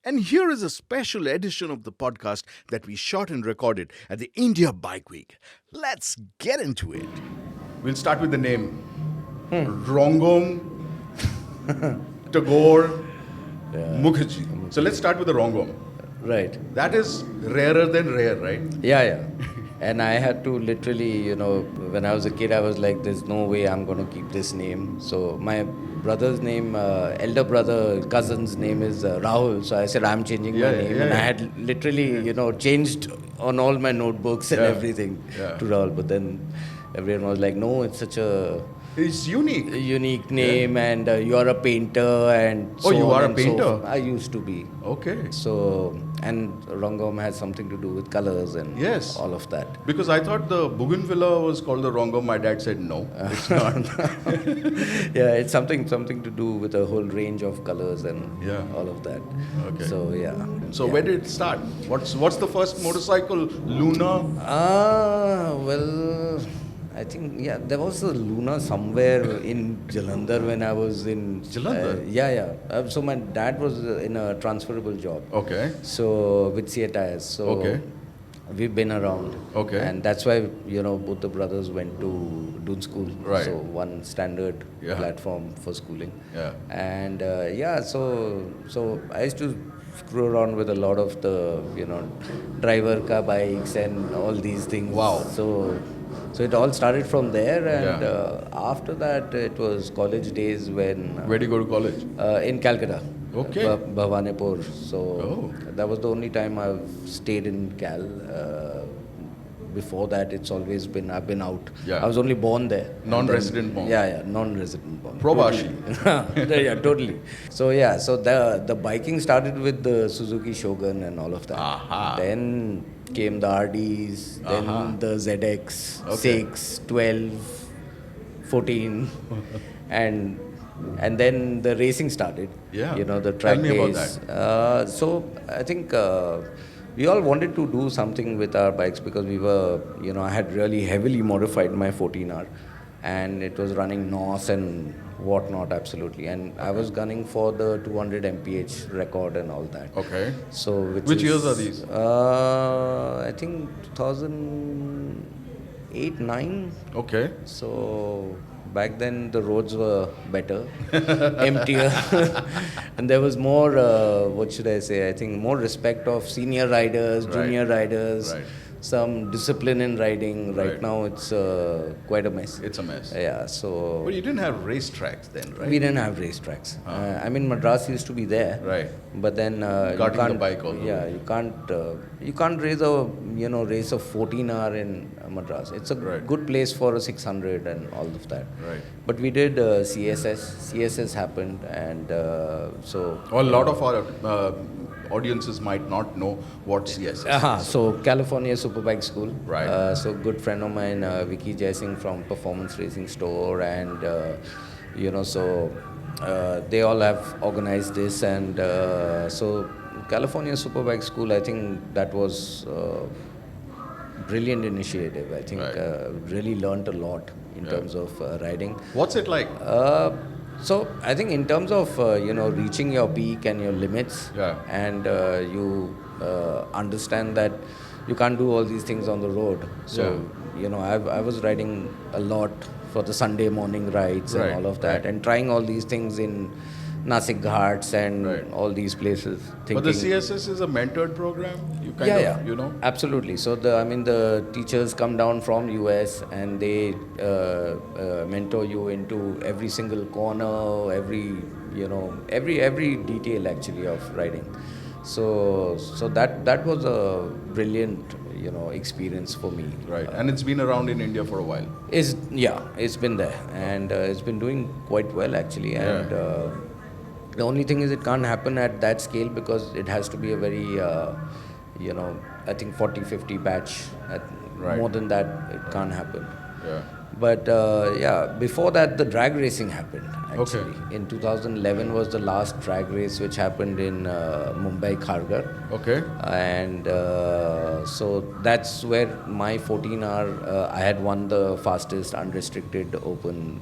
And here is a special edition of the podcast that we shot and recorded at the India Bike Week. Let's get into it. We'll start with the name. Rongom Tagore Mukerji. So let's start with the Rongom. Right. That is rarer than rare, right? Yeah. And I had to literally, when I was a kid, I was like, there's no way I'm going to keep this name. So my brother's name, elder brother, cousin's name is Rahul. So I said, I'm changing my name. And I had literally, changed on all my notebooks and everything to Rahul. But then everyone was like, no, it's such It's unique. unique name and you're a painter and Oh, you are a and painter? I used to be. Okay. So, and Rongom has something to do with colors and all of that. Because I thought the bougainvillea was called the Rongom. My dad said no, it's not. Yeah, it's something to do with a whole range of colors and all of that. Okay. So, So where did it start? What's the first motorcycle? Luna? Well, I think, there was a Luna somewhere in Jalandhar when I was in... Jalandhar? So my dad was in a transferable job. Okay. So with CA Tires. So we've been around. Okay. And that's why, both the brothers went to Dune School. Right. So one standard platform for schooling. Yeah. And so I used to screw around with a lot of the, driver car bikes and all these things. Wow. So it all started from there, and after that it was college days when... Where did you go to college? In Calcutta. Okay. Bhawanipur. So that was the only time I've stayed in Cal. Before that, it's always been, I've been out. Yeah. I was only born there. Non-resident born? Yeah, non-resident born. Probashi? Totally. Yeah, totally. So so the biking started with the Suzuki Shogun and all of that. Aha. Then came the RDs, then the ZX, 6, 12, 14, and then the racing started. Yeah. The track Tell me about days. So I think we all wanted to do something with our bikes because we were, I had really heavily modified my 14R and it was running NOS and whatnot, absolutely. And I was gunning for the 200 mph record and all that. Okay. So which years are these? I think 2008, 9. Okay. So back then the roads were better, emptier, and there was more, what should I say, I think more respect of senior riders, junior riders, some discipline in riding. Right now it's quite a mess. It's a mess. Yeah, so... But you didn't have racetracks then, right? We didn't have racetracks. Madras used to be there. Right. But then you can't... the bike also. Yeah, you can't race a, race a 14R in Madras. It's a good place for a 600 and all of that. Right. But we did CSS. CSS happened and so... Well, a lot of our audiences might not know what CSS is. So California Superbike School. Right. So good friend of mine, Rickey Jaising from Performance Racing Store, and so they all have organized this, and so California Superbike School, I think that was brilliant initiative. I think really learned a lot in terms of riding. What's it like? So I think in terms of reaching your peak and your limits, and you understand that you can't do all these things on the road. So I was riding a lot for the Sunday morning rides and all of that, and trying all these things in Nasik Ghats and all these places. But the CSS is a mentored program? You kind of, Absolutely. So the teachers come down from US and they mentor you into every single corner, every detail actually of riding. So that was a brilliant experience for me. Right. And it's been around in India for a while. It's been there, and it's been doing quite well actually. And the only thing is it can't happen at that scale because it has to be a very I think 40-50 batch. More than that it can't happen. But before that, the drag racing happened. Actually, in 2011 was the last drag race which happened in Mumbai Kharghar. Okay. And so that's where my 14-hour, I had won the fastest unrestricted open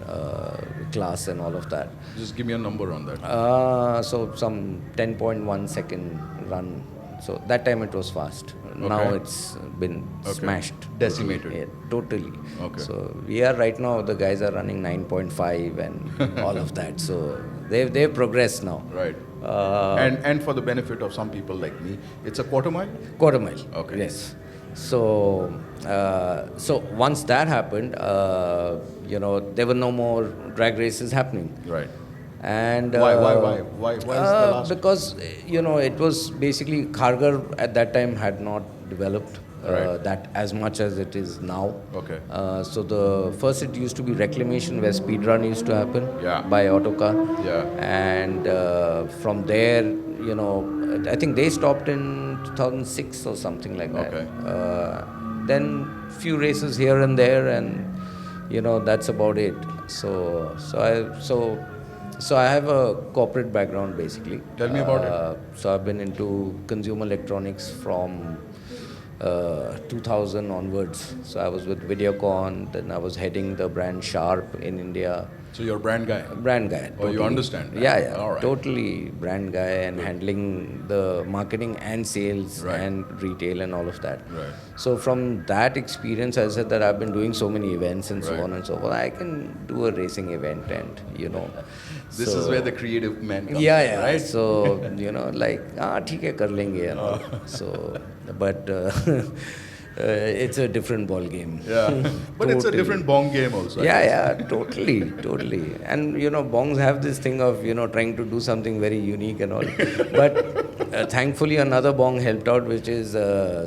class and all of that. Just give me a number on that. So some 10.1 second run. So that time it was fast. Okay. Now it's been smashed. Decimated. Yeah, totally. Okay. So we are right now, the guys are running 9.5 and all of that. So they've progressed now. Right. And for the benefit of some people like me, it's a quarter mile? Quarter mile. Okay. Yes. So once that happened, there were no more drag races happening. Right. And Why is the last? because it was basically Kharghar at that time had not developed that as much as it is now. Okay. So the first it used to be reclamation where speedrun used to happen by autocar. Yeah. And from there, I think they stopped in 2006 or something like that. Okay. Then few races here and there, and that's about it. So I have a corporate background basically. Tell me about it. So I've been into consumer electronics from 2000 onwards. So I was with Videocon, then I was heading the brand Sharp in India. So you're a brand guy? Brand guy. Oh, you understand that? Yeah. All right. Totally brand guy and handling the marketing and sales and retail and all of that. Right. So from that experience, I said that I've been doing so many events and so on and so forth. I can do a racing event and, This is where the creative man comes in, right? So, ठीक है कर लेंगे and all. So, but it's a different ball game. Yeah, but it's a different bong game also. Totally. And bongs have this thing of trying to do something very unique and all. But thankfully another bong helped out, which is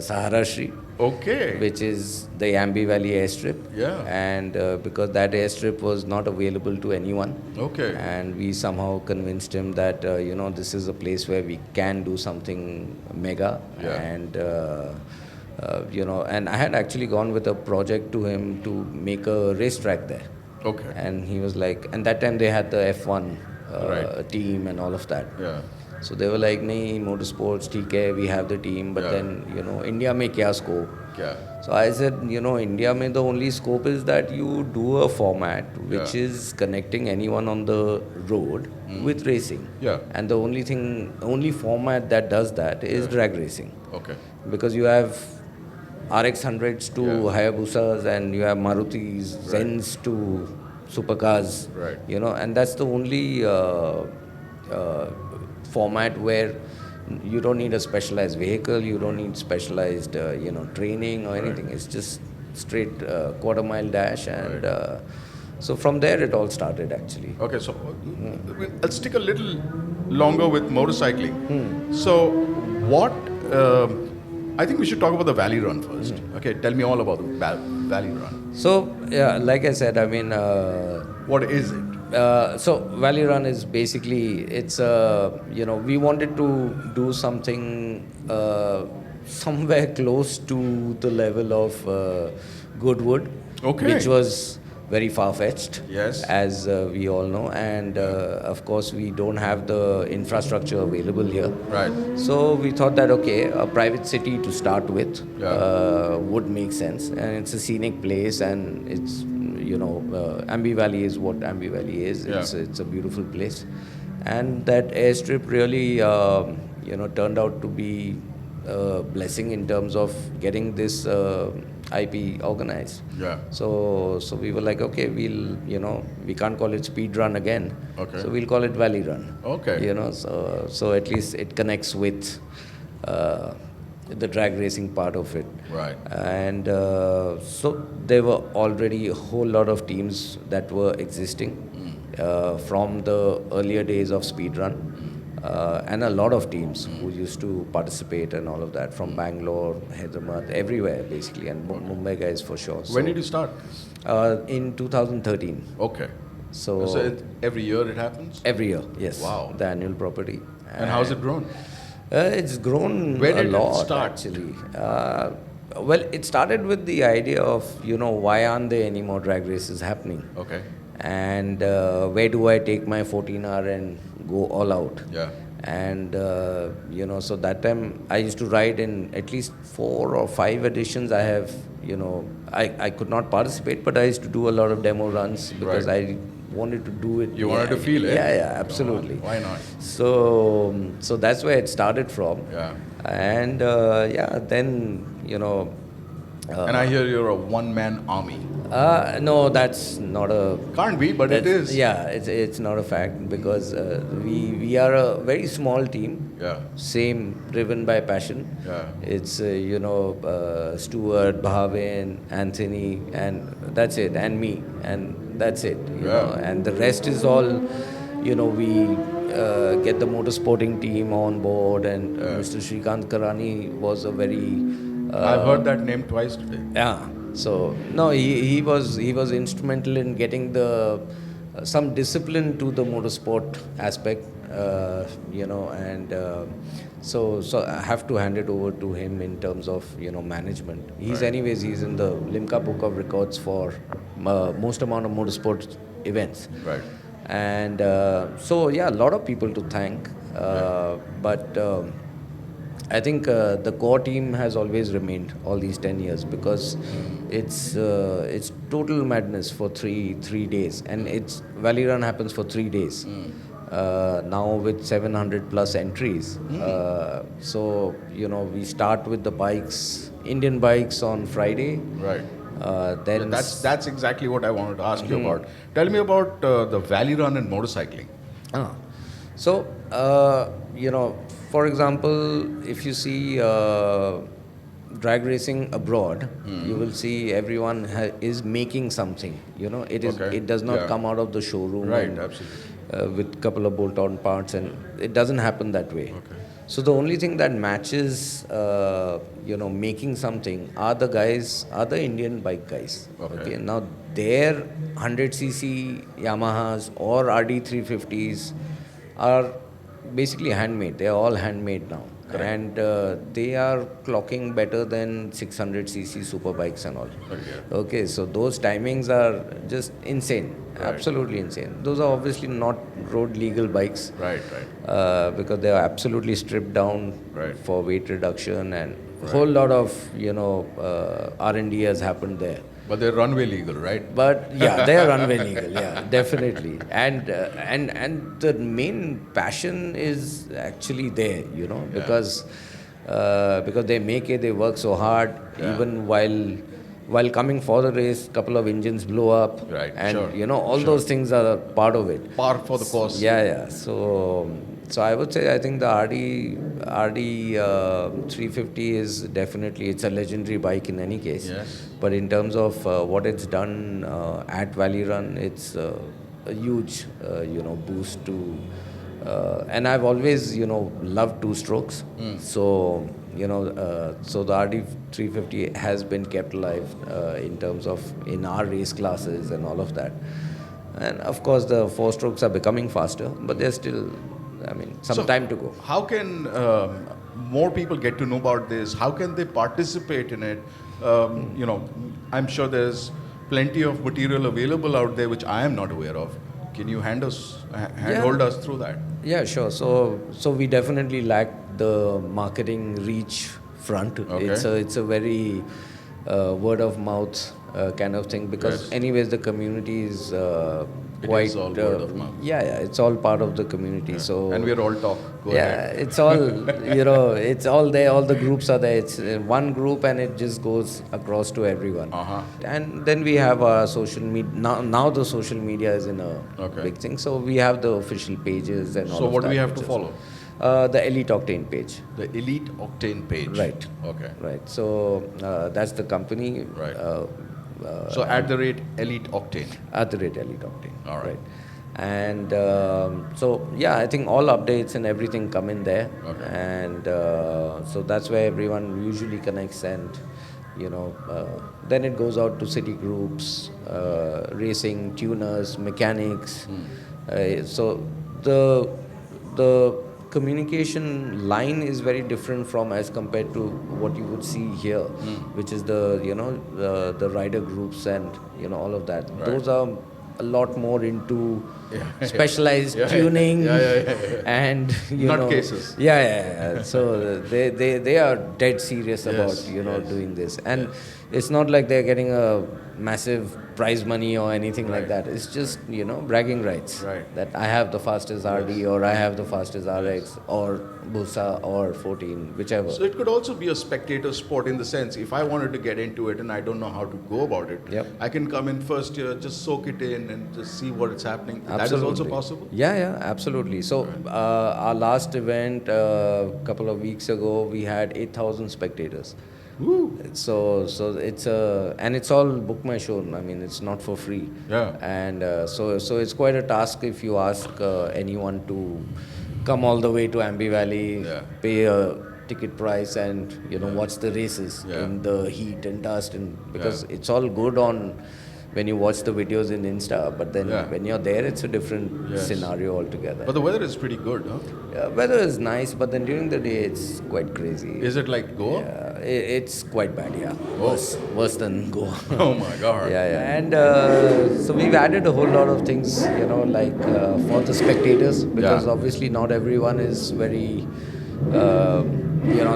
Sahara Shri. Okay. Which is the Yambi Valley airstrip. Yeah. And because that airstrip was not available to anyone. Okay. And we somehow convinced him that this is a place where we can do something mega. Yeah. And and I had actually gone with a project to him to make a racetrack there. Okay. And he was like, and that time they had the F1 team and all of that. Yeah. So they were like, nahi, motorsports, theek hai, we have the team, but then, India mein kya scope? Yeah. So I said, India mein the only scope is that you do a format which is connecting anyone on the road with racing. Yeah. And the only format that does that is drag racing. Okay. Because you have RX 100s to Hayabusas, and you have Marutis, Zens to supercars. Right. And that's the only format where you don't need a specialized vehicle, you don't need specialized, training or anything. It's just straight quarter mile dash, and so from there it all started actually. Okay, so I'll stick a little longer with motorcycling. So what? I think we should talk about the Valley Run first. Okay, tell me all about the Valley Run. So like I said, I mean, what is it? So Valley Run is basically, it's we wanted to do something somewhere close to the level of Goodwood, which was very far-fetched, as we all know, and of course we don't have the infrastructure available here. Right. So we thought that a private city to start with would make sense, and it's a scenic place, and it's Ambi Valley is what Ambi Valley is. It's a beautiful place, and that airstrip really turned out to be a blessing in terms of getting this IP organized. Yeah. So we were like, okay, we can't call it speed run again. Okay. So we'll call it Valley Run. Okay. So at least it connects with the drag racing part of it. Right. And so there were already a whole lot of teams that were existing from the earlier days of speedrun. And a lot of teams who used to participate and all of that, from Bangalore, Hyderabad, everywhere basically, and Mumbai guys for sure. When did you start? In 2013. Okay. So every year it happens? Every year, yes. Wow. The annual property. And how's it grown? It's grown Where did a lot, it start? actually. Well, it started with the idea of, why aren't there any more drag races happening? Okay. And where do I take my 14-hour and go all out? Yeah. And, so that time I used to ride in at least 4 or 5 editions. I have, I could not participate, but I used to do a lot of demo runs because I wanted to do it. You wanted to feel it? Yeah, absolutely. Why not? So that's where it started from. Yeah. And, then, And I hear you're a one-man army. no, that's not a... Can't be, but it is. Yeah, it's not a fact because we are a very small team. Yeah. Same, driven by passion. Yeah. It's, Stuart, Bhavin, Anthony, and that's it, and me, and that's it. You know, and the rest is all, we get the motorsporting team on board, and Mr. Shrikant Karani was a very... I've heard that name twice today. Yeah. So no, he was instrumental in getting the some discipline to the motorsport aspect, and so I have to hand it over to him in terms of management. He's he's in the Limca Book of Records for most amount of motorsport events. Right. And a lot of people to thank, but. I think the core team has always remained all these 10 years because it's total madness for three days, and it's Valley Run happens for 3 days. Now with 700 plus entries, so we start with the bikes, Indian bikes on Friday. Right. Then that's exactly what I wanted to ask you about. Tell me about the Valley Run and motorcycling. So for example, if you see drag racing abroad, you will see everyone is making something. It does not come out of the showroom. Right, and, absolutely. with couple of bolt-on parts, and it doesn't happen that way. Okay. So the only thing that matches, making something are the Indian bike guys. Okay. Now their 100cc Yamahas or RD350s are basically handmade. They are all handmade now. Correct. And they are clocking better than 600cc super bikes and all. Okay, so those timings are just insane. Right. Absolutely insane. Those are obviously not road legal bikes. Right. Because they are absolutely stripped down for weight reduction, and a whole lot of R&D has happened there. But they're runway legal, right? But yeah, they are runway legal. Yeah, definitely. And the main passion is actually there, because they make it. They work so hard, even while coming for the race. Couple of engines blow up, right? And all those things are part of it. Par for the course. Yeah. So I would say I think the RD 350 is definitely, it's a legendary bike in any case. Yes. But in terms of what it's done at Valley Run, it's a huge boost to. And I've always loved two strokes. So so the RD 350 has been kept alive in terms of in our race classes and all of that. And of course the 4 strokes are becoming faster, but they're still. Some time to go. How can more people get to know about this? How can they participate in it? I'm sure there's plenty of material available out there which I am not aware of. Can you handhold us through that? Yeah, sure. So we definitely lack the marketing reach front. Okay. It's a very word of mouth kind of thing, because anyways the community is quite. It is all word of mouth. Yeah, it's all part of the community. Yeah. So and we're all talk. Go ahead. It's all it's all there. All the groups are there. It's one group and it just goes across to everyone. And then we have our social media. Now the social media is in a big thing. So we have the official pages and all. So what do we have to follow? The Elite Octane page. The Elite Octane page. Right. Okay. Right. So that's the company. Right. So at the rate Elite Octane. At the rate Elite Octane. All right. And I think all updates and everything come in there. Okay. And so that's where everyone usually connects, and then it goes out to city groups, racing, tuners, mechanics. So the communication line is very different from as compared to what you would see here, which is the rider groups and all of that. Right. Those are a lot more into specialized tuning and Not cases. So they are dead serious about doing this, and it's not like they're getting a massive prize money or anything like that. It's just bragging rights that I have the fastest RD or I have the fastest RX or Busa or 14, whichever. So it could also be a spectator sport in the sense, if I wanted to get into it and I don't know how to go about it, I can come in first year, just soak it in and just see what is happening. Absolutely. That is also possible? Yeah, absolutely. So our last event a couple of weeks ago, we had 8,000 spectators. Woo. So it's and it's all book my show. I mean, it's not for free. Yeah. And so it's quite a task if you ask anyone to come all the way to Ambi Valley, pay a ticket price, and watch the races in the heat and dust, and because it's all good on when you watch the videos in Insta, but then when you're there, it's a different scenario altogether. But the weather is pretty good, huh? Yeah, weather is nice, but then during the day, it's quite crazy. Is it like Goa? Yeah, it's quite bad, Worse than Goa. Oh my God. And so we've added a whole lot of things, like for the spectators, because obviously not everyone is very...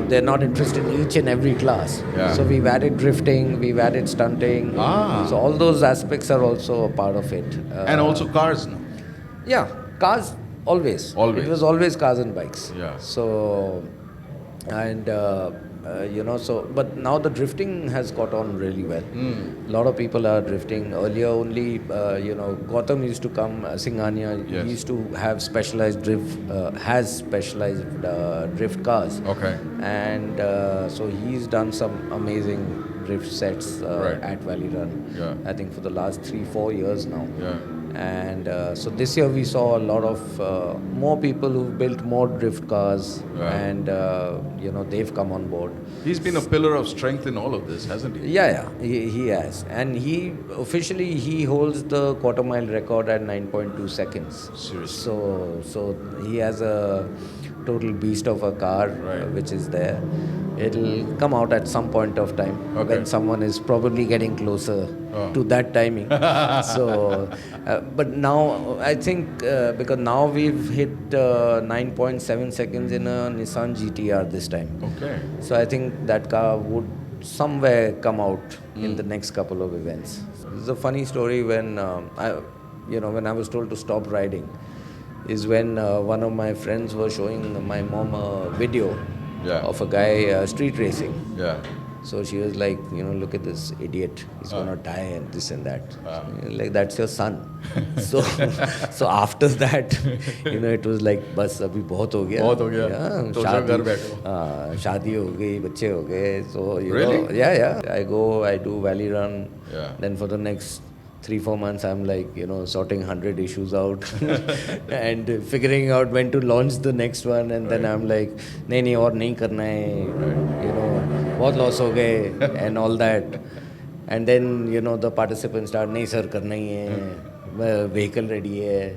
they're not interested in each and every class. So we've added drifting, we've added stunting. So all those aspects are also a part of it. And also cars, no? Yeah, cars, always. It was always cars and bikes. Yeah. So, and but now the drifting has got on really well. A lot of people are drifting. Earlier only, Gautam used to come, Singhania, he used to have specialized has specialized drift cars. Okay. And so he's done some amazing drift sets at Valley Run. Yeah. I think for the last 3-4 years now. Yeah. And so this year we saw a lot of more people who've built more drift cars, and they've come on board. He's been a pillar of strength in all of this, hasn't he? Yeah, he has, and he officially holds the quarter mile record at 9.2 seconds. Seriously. So he has a total beast of a car, which is there. It'll come out at some point of time when someone is probably getting closer to that timing. So, but now I think because now we've hit 9.7 seconds in a Nissan GTR this time. Okay. So I think that car would somewhere come out in the next couple of events. It's a funny story when when I was told to stop riding, is when one of my friends was showing my mom a video of a guy street racing. Yeah. So she was like, look at this idiot. He's gonna die and this and that. Like, that's your son. So after that, it was like, bas abhi bahut ho gaya. Bahut ho gaya. Yeah, shaadi ho gayi, bache ho gaye. So really? Yeah. I do Valley Run. Yeah. Then for the next 3-4 months, I'm like, sorting 100 issues out and figuring out when to launch the next one. And then I'm like, nahi, aur nahi karna hai, bahut loss ho gaye and all that. And then, the participants start, nahi sir, karna hi hai, vehicle ready hai,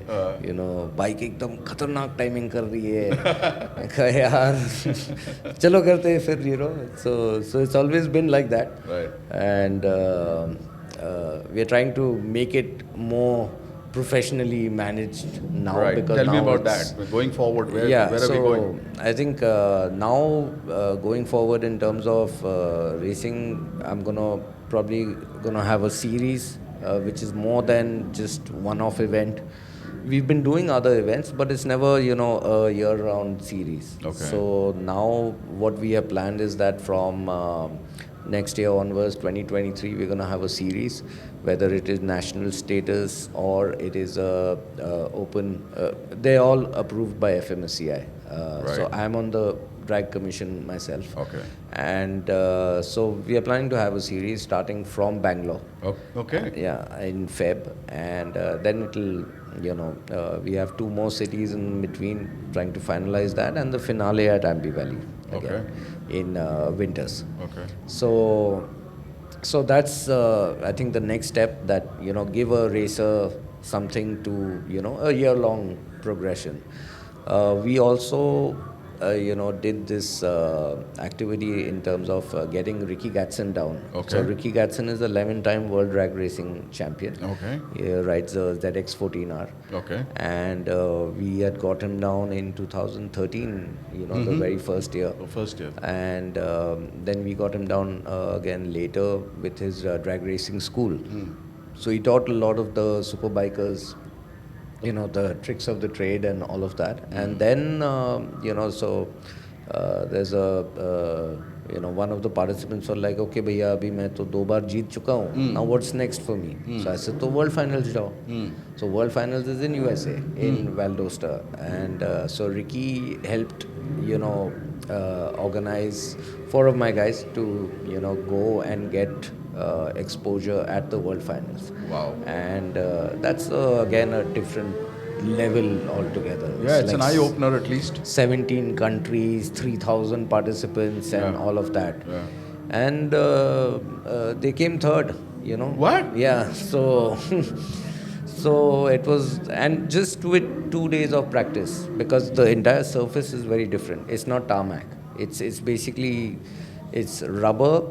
bike ekdam khatarnak timing kar rahi hai. I kha, yaar, chalo karte hai fir, So it's always been like that. Right. And we are trying to make it more professionally managed now. Right. Because Tell now me about that. Going forward, where are we going? I think now going forward in terms of racing, I'm probably gonna have a series which is more than just one-off event. We've been doing other events, but it's never, a year-round series. Okay. So now what we have planned is that from next year onwards, 2023, we're going to have a series, whether it is national status or it is open. They're all approved by FMSCI. So I'm on the drag commission myself. Okay. And so we are planning to have a series starting from Bangalore. Okay. In Feb. And then it'll, we have 2 more cities in between, trying to finalize that, and the finale at Ambi Valley again in winters. Okay. So that's I think the next step, that give a racer something to a year-long progression. We also, did this activity in terms of getting Rickey Gadson down. Okay. So Rickey Gadson is the 11-time World Drag Racing champion. Okay. He rides a ZX14R. Okay. And we had got him down in 2013, the very first year. The first year. And then we got him down again later with his drag racing school. So he taught a lot of the super bikers, the tricks of the trade and all of that. And then, there's one of the participants were like, okay, bhaiya, abhi main to 2 baar jeet chuka hu. Now what's next for me? So I said, to World Finals jao. So World Finals is in USA, in Valdosta. And so Rickey helped, organize 4 of my guys to, go and get exposure at the World Finals. Wow. And that's again a different level altogether. Yeah, it's like an eye-opener at least. 17 countries, 3,000 participants and all of that. Yeah. And they came third, What? Yeah, so... So it was, and just with 2 days of practice, because the entire surface is very different. It's not tarmac. It's basically, it's rubber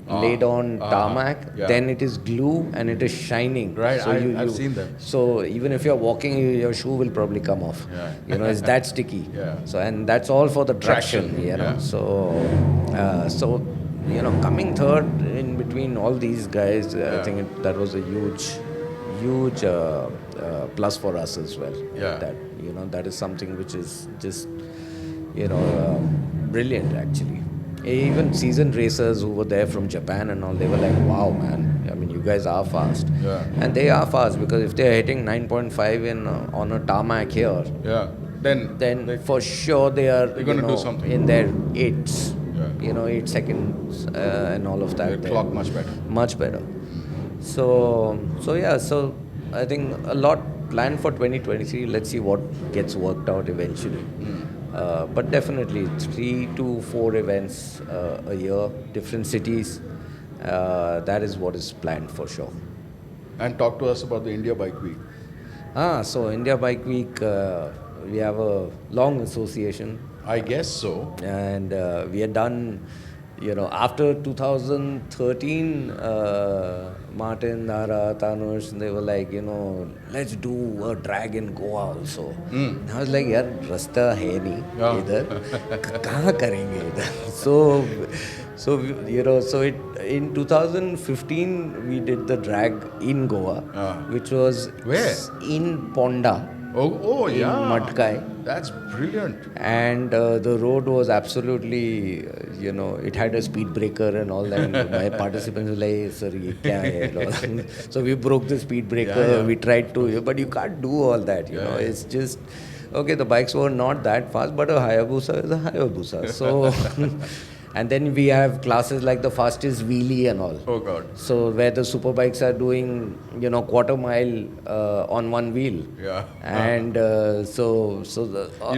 laid on tarmac, then it is glue and it is shining. Right, so I've seen them. So even if you're walking, your shoe will probably come off. Yeah. It's that sticky. Yeah. So, and that's all for the traction, Yeah. So, coming third in between all these guys, I think that was a huge plus for us as well. Yeah. That that is something which is just brilliant actually. Even seasoned racers who were there from Japan and all, they were like, wow, man, I mean, you guys are fast. Yeah. And they are fast, because if they're hitting 9.5 on a tarmac here, then for sure they're going to do something in their 8s, 8 seconds and all of that. They clock much better. Much better. So I think a lot planned for 2023. Let's see what gets worked out eventually. But definitely 3 to 4 events a year, different cities. That is what is planned for sure. And talk to us about the India Bike Week. So India Bike Week, we have a long association. I guess so. And we are done. After 2013, Martin, Dara, Tanush, they were like, let's do a drag in Goa also. I was like, yaar, rasta hai nahi idhar. Kahan karenge idhar? So in 2015, we did the drag in Goa, which was where? In Ponda. Oh in yeah. Madkai. That's brilliant. And the road was absolutely, it had a speed breaker and all that. And my participants were like, sir, ye kya hai? So we broke the speed breaker. We tried to, but you can't do all that, It's just, okay, the bikes were not that fast, but a Hayabusa is a Hayabusa. So, and then we have classes like the fastest wheelie and all. Oh God. So where the super bikes are doing, quarter mile on one wheel. Yeah. And you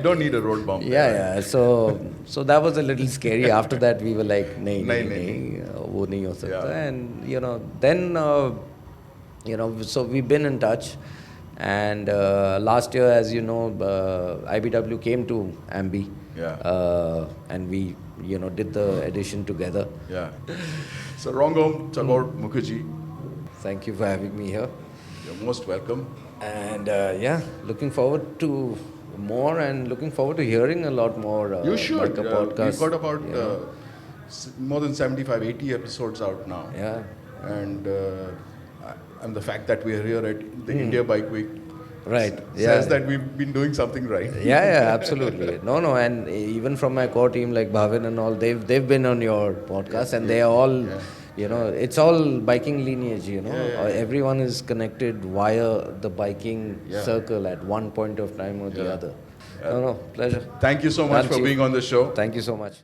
don't need a road bump. Yeah. So that was a little scary. After that, we were like, nahi, wo nahi ho sakta. And then so we've been in touch. And last year, as you know, IBW came to Ambi. Yeah. And we did the edition together. Yeah. So Rongom Tagore Mukerji, thank you for having me here. you're most welcome. And looking forward to more, and looking forward to hearing a lot more. You should. Like a podcast. We've got about more than 75, 80 episodes out now. Yeah. And the fact that we are here at the India Bike Week Right. says that we've been doing something right. Yeah, absolutely. No, and even from my core team like Bhavin and all, they've been on your podcast, and they are all, it's all biking lineage. Everyone is connected via the biking circle at one point of time or the other. No, pleasure. Thank you so much for being on the show. Thank you so much.